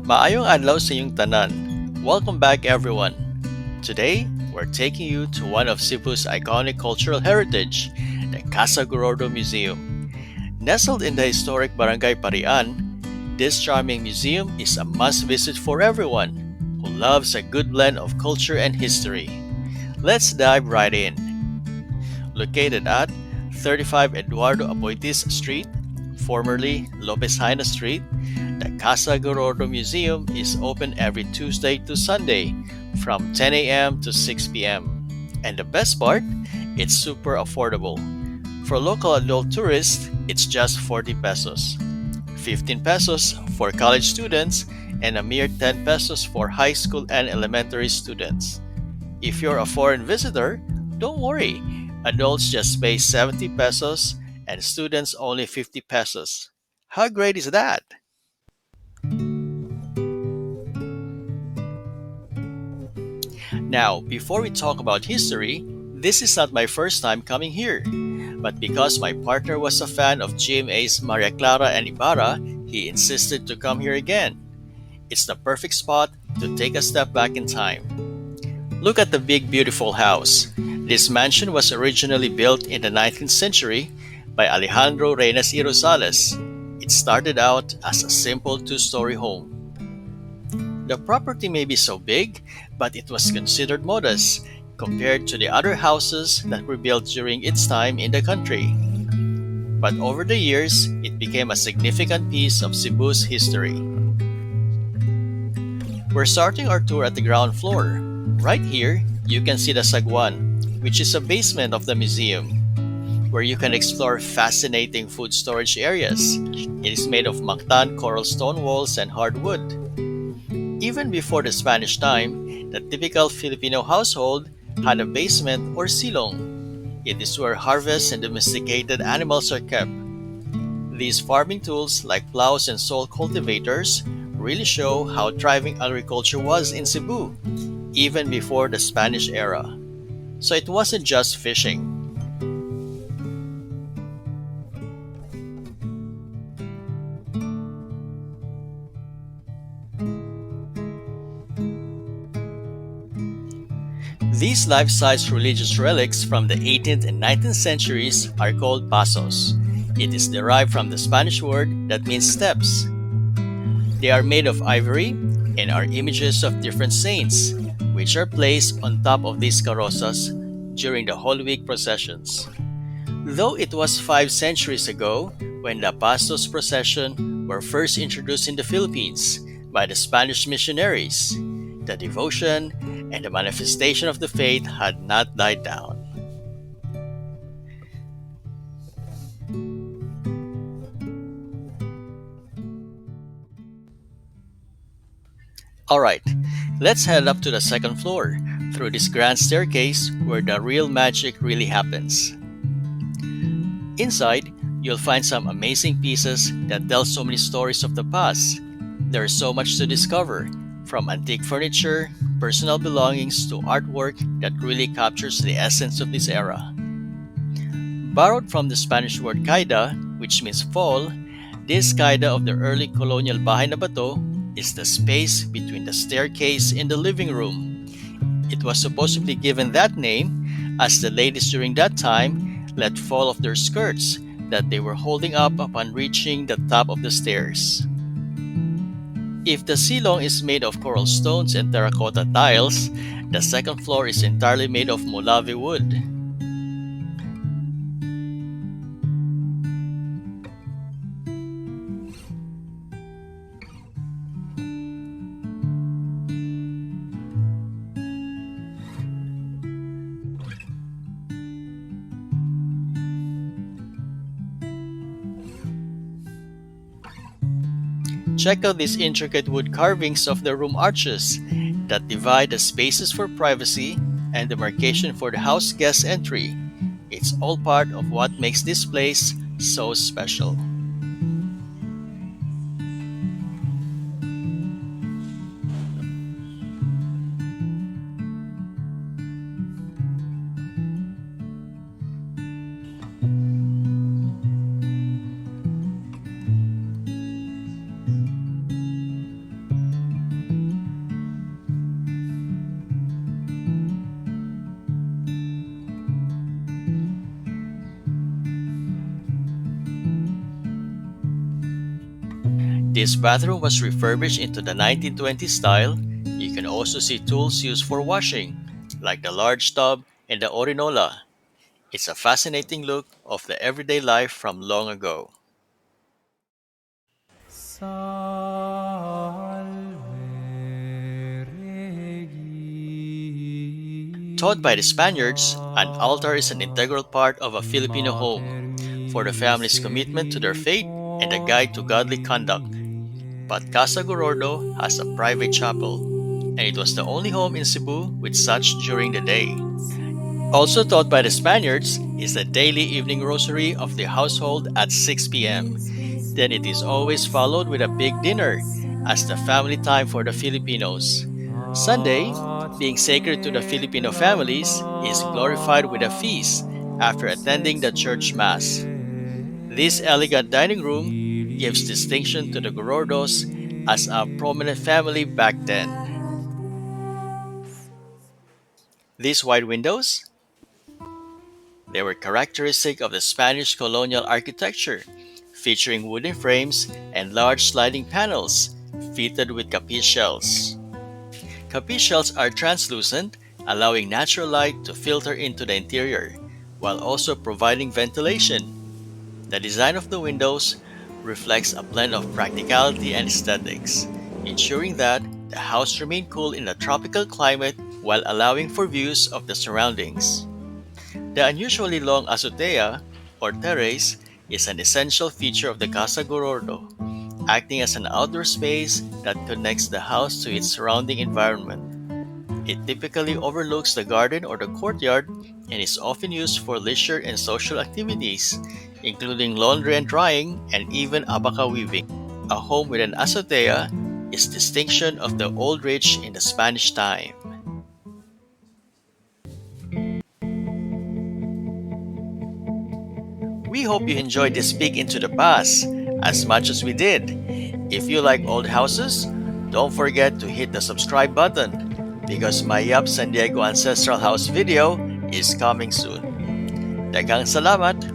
Maayong adlaw sa inyong tanan. Welcome back everyone. Today, we're taking you to one of Cebu's iconic cultural heritage, the Casa Gorordo Museum. Nestled in the historic Barangay Parian, this charming museum is a must-visit for everyone who loves a good blend of culture and history. Let's dive right in. Located at 35 Eduardo Aboitiz Street, formerly Lopez Haina Street, the Casa Gorordo Museum is open every Tuesday to Sunday from 10 a.m. to 6 p.m. And the best part, it's super affordable. For local adult tourists, it's just 40 pesos, 15 pesos for college students, and a mere 10 pesos for high school and elementary students. If you're a foreign visitor, don't worry. Adults just pay 70 pesos and students only 50 pesos. How great is that? Now, before we talk about history, this is not my first time coming here. But because my partner was a fan of GMA's Maria Clara and Ibarra, he insisted to come here again. It's the perfect spot to take a step back in time. Look at the big, beautiful house. This mansion was originally built in the 19th century by Alejandro Reyes y Rosales. It started out as a simple two-story home. The property may be so big, but it was considered modest compared to the other houses that were built during its time in the country. But over the years, it became a significant piece of Cebu's history. We're starting our tour at the ground floor. Right here, you can see the Sagwan, which is a basement of the museum, where you can explore fascinating food storage areas. It is made of mactan coral stone walls and hardwood. Even before the Spanish time, the typical Filipino household had a basement or silong. It is where harvests and domesticated animals are kept. These farming tools, like plows and soil cultivators, really show how thriving agriculture was in Cebu, even before the Spanish era. So it wasn't just fishing. These life-size religious relics from the 18th and 19th centuries are called pasos. It is derived from the Spanish word that means steps. They are made of ivory and are images of different saints, which are placed on top of these carrozas during the Holy Week processions. Though it was 5 centuries ago when the Pastos procession were first introduced in the Philippines by the Spanish missionaries, the devotion and the manifestation of the faith had not died down. Alright, let's head up to the second floor through this grand staircase where the real magic really happens. Inside, you'll find some amazing pieces that tell so many stories of the past. There's so much to discover, from antique furniture, personal belongings, to artwork that really captures the essence of this era. Borrowed from the Spanish word kaida, which means fall, this kaida of the early colonial bahay na bato is the space between the staircase and the living room. It was supposedly given that name as the ladies during that time let fall of their skirts that they were holding up upon reaching the top of the stairs. If the silong is made of coral stones and terracotta tiles, the second floor is entirely made of mulave wood. Check out these intricate wood carvings of the room arches that divide the spaces for privacy and demarcation for the house guest entry. It's all part of what makes this place so special. This bathroom was refurbished into the 1920s style. You can also see tools used for washing, like the large tub and the orinola. It's a fascinating look of the everyday life from long ago. Salve Taught by the Spaniards, an altar is an Regina, integral part of a Filipino home Mater for the family's commitment to their faith and a guide to godly conduct. But Casa Gorordo has a private chapel, and it was the only home in Cebu with such during the day. Also taught by the Spaniards is the daily evening rosary of the household at 6 p.m. Then it is always followed with a big dinner as the family time for the Filipinos. Sunday, being sacred to the Filipino families, is glorified with a feast after attending the church mass. This elegant dining room gives distinction to the Gorordos as a prominent family back then. These wide windows, they were characteristic of the Spanish colonial architecture, featuring wooden frames and large sliding panels fitted with capiz shells. Capiz shells are translucent, allowing natural light to filter into the interior, while also providing ventilation. The design of the windows reflects a blend of practicality and aesthetics, ensuring that the house remained cool in a tropical climate while allowing for views of the surroundings. The unusually long azotea, or terrace, is an essential feature of the Casa Gorordo, acting as an outdoor space that connects the house to its surrounding environment. It typically overlooks the garden or the courtyard and is often used for leisure and social activities, including laundry and drying and even abaca weaving. A home with an azotea is distinction of the old rich in the Spanish time. We hope you enjoyed this peek into the past as much as we did. If you like old houses, don't forget to hit the subscribe button because my Yup San Diego Ancestral House video is coming soon. Dagang salamat!